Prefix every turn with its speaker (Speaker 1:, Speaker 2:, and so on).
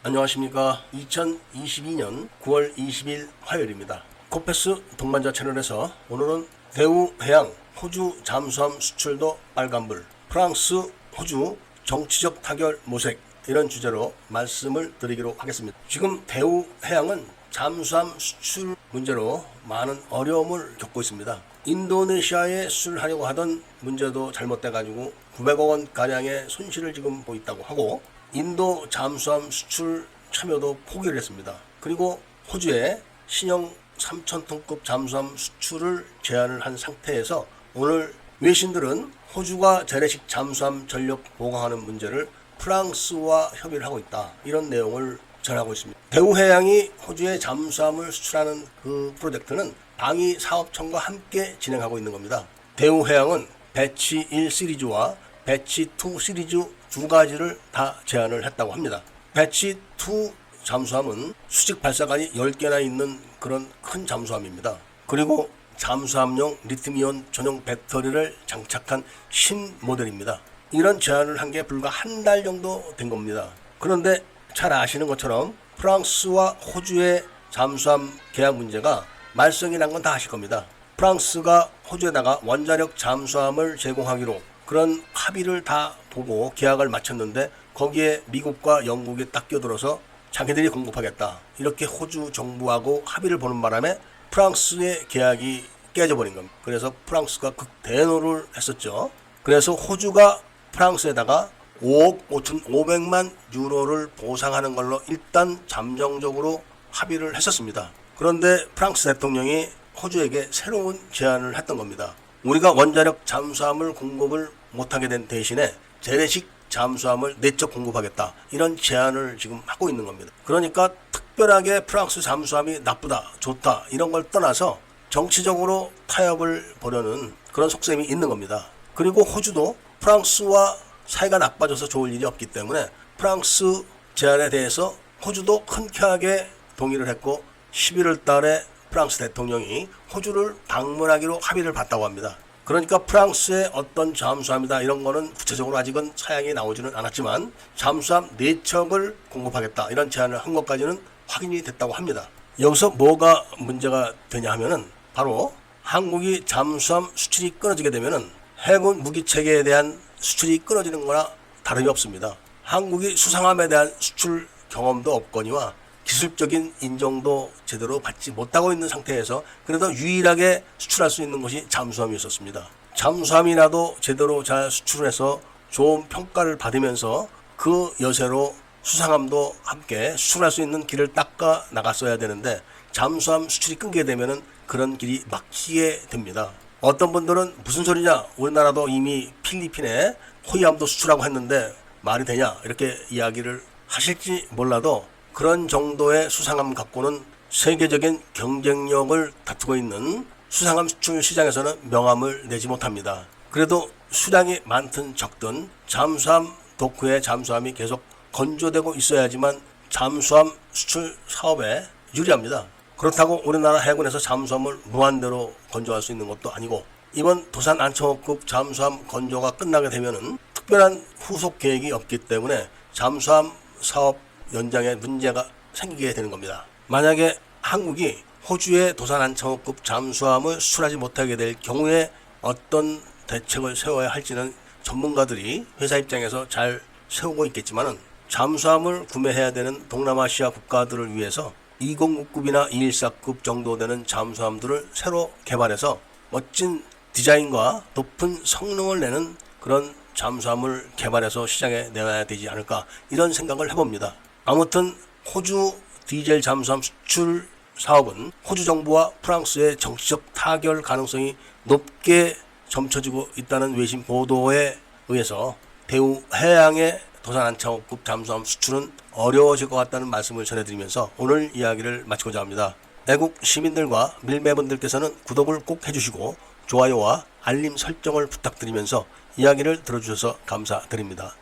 Speaker 1: 안녕하십니까. 2022년 9월 20일 화요일입니다. 코페스 동반자 채널에서 오늘은 대우해양 호주 잠수함 수출도 빨간불, 프랑스 호주 정치적 타결 모색, 이런 주제로 말씀을 드리기로 하겠습니다. 지금 대우해양은 잠수함 수출 문제로 많은 어려움을 겪고 있습니다. 인도네시아에 수출하려고 하던 문제도 잘못돼가지고 900억 원 가량의 손실을 지금 보고 있다고 하고, 인도 잠수함 수출 참여도 포기를 했습니다. 그리고 호주에 신형 3,000톤급 잠수함 수출을 제한을 한 상태에서 오늘 외신들은 호주가 재래식 잠수함 전력 보강하는 문제를 프랑스와 협의를 하고 있다, 이런 내용을 전하고 있습니다. 대우해양이 호주에 잠수함을 수출하는 그 프로젝트는 방위사업청과 함께 진행하고 있는 겁니다. 대우해양은 배치 1 시리즈와 배치 2 시리즈 두 가지를 다 제안을 했다고 합니다. 배치 2 잠수함은 수직 발사관이 10개나 있는 그런 큰 잠수함입니다. 그리고 잠수함용 리튬이온 전용 배터리를 장착한 신모델입니다. 이런 제안을 한 게 불과 한 달 정도 된 겁니다. 그런데 잘 아시는 것처럼 프랑스와 호주의 잠수함 계약 문제가 말썽이 난 건 다 아실 겁니다. 프랑스가 호주에다가 원자력 잠수함을 제공하기로 그런 합의를 다 보고 계약을 마쳤는데, 거기에 미국과 영국이 딱 끼어들어서 자기들이 공급하겠다, 이렇게 호주 정부하고 합의를 보는 바람에 프랑스의 계약이 깨져버린 겁니다. 그래서 프랑스가 극대노를 했었죠. 그래서 호주가 프랑스에다가 5억 5,500만 유로를 보상하는 걸로 일단 잠정적으로 합의를 했었습니다. 그런데 프랑스 대통령이 호주에게 새로운 제안을 했던 겁니다. 우리가 원자력 잠수함을 공급을 못하게 된 대신에 재래식 잠수함을 내적 공급하겠다, 이런 제안을 지금 하고 있는 겁니다. 그러니까 특별하게 프랑스 잠수함이 나쁘다, 좋다, 이런 걸 떠나서 정치적으로 타협을 보려는 그런 속셈이 있는 겁니다. 그리고 호주도 프랑스와 사이가 나빠져서 좋을 일이 없기 때문에 프랑스 제안에 대해서 호주도 흔쾌하게 동의를 했고, 11월 달에 프랑스 대통령이 호주를 방문하기로 합의를 봤다고 합니다. 그러니까 프랑스의 어떤 잠수함이다, 이런 거는 구체적으로 아직은 사양이 나오지는 않았지만 잠수함 4척을 공급하겠다, 이런 제안을 한 것까지는 확인이 됐다고 합니다. 여기서 뭐가 문제가 되냐 하면은, 바로 한국이 잠수함 수출이 끊어지게 되면은 해군 무기 체계에 대한 수출이 끊어지는 거나 다름이 없습니다. 한국이 수상함에 대한 수출 경험도 없거니와 기술적인 인정도 제대로 받지 못하고 있는 상태에서 그래도 유일하게 수출할 수 있는 것이 잠수함이었습니다. 잠수함이라도 제대로 잘 수출해서 좋은 평가를 받으면서 그 여세로 수상함도 함께 수출할 수 있는 길을 닦아 나갔어야 되는데, 잠수함 수출이 끊게 되면은 그런 길이 막히게 됩니다. 어떤 분들은 무슨 소리냐, 우리나라도 이미 필리핀에 호위함도 수출하고 했는데 말이 되냐, 이렇게 이야기를 하실지 몰라도 그런 정도의 수상함 갖고는 세계적인 경쟁력을 다투고 있는 수상함 수출 시장에서는 명함을 내지 못합니다. 그래도 수량이 많든 적든 잠수함 도크에 잠수함이 계속 건조되고 있어야지만 잠수함 수출 사업에 유리합니다. 그렇다고 우리나라 해군에서 잠수함을 무한대로 건조할 수 있는 것도 아니고, 이번 도산 안창호급 잠수함 건조가 끝나게 되면은 특별한 후속 계획이 없기 때문에 잠수함 사업 연장에 문제가 생기게 되는 겁니다. 만약에 한국이 호주의 도산 안창호급 잠수함을 수출하지 못하게 될 경우에 어떤 대책을 세워야 할지는 전문가들이 회사 입장에서 잘 세우고 있겠지만은, 잠수함을 구매해야 되는 동남아시아 국가들을 위해서 2069급이나 214급 정도 되는 잠수함들을 새로 개발해서 멋진 디자인과 높은 성능을 내는 그런 잠수함을 개발해서 시장에 내놔야 되지 않을까, 이런 생각을 해봅니다. 아무튼 호주 디젤 잠수함 수출 사업은 호주 정부와 프랑스의 정치적 타결 가능성이 높게 점쳐지고 있다는 외신 보도에 의해서 대우해양의 도산 안창호급 잠수함 수출은 어려워질 것 같다는 말씀을 전해드리면서 오늘 이야기를 마치고자 합니다. 애국 시민들과 밀매분들께서는 구독을 꼭 해주시고 좋아요와 알림 설정을 부탁드리면서 이야기를 들어주셔서 감사드립니다.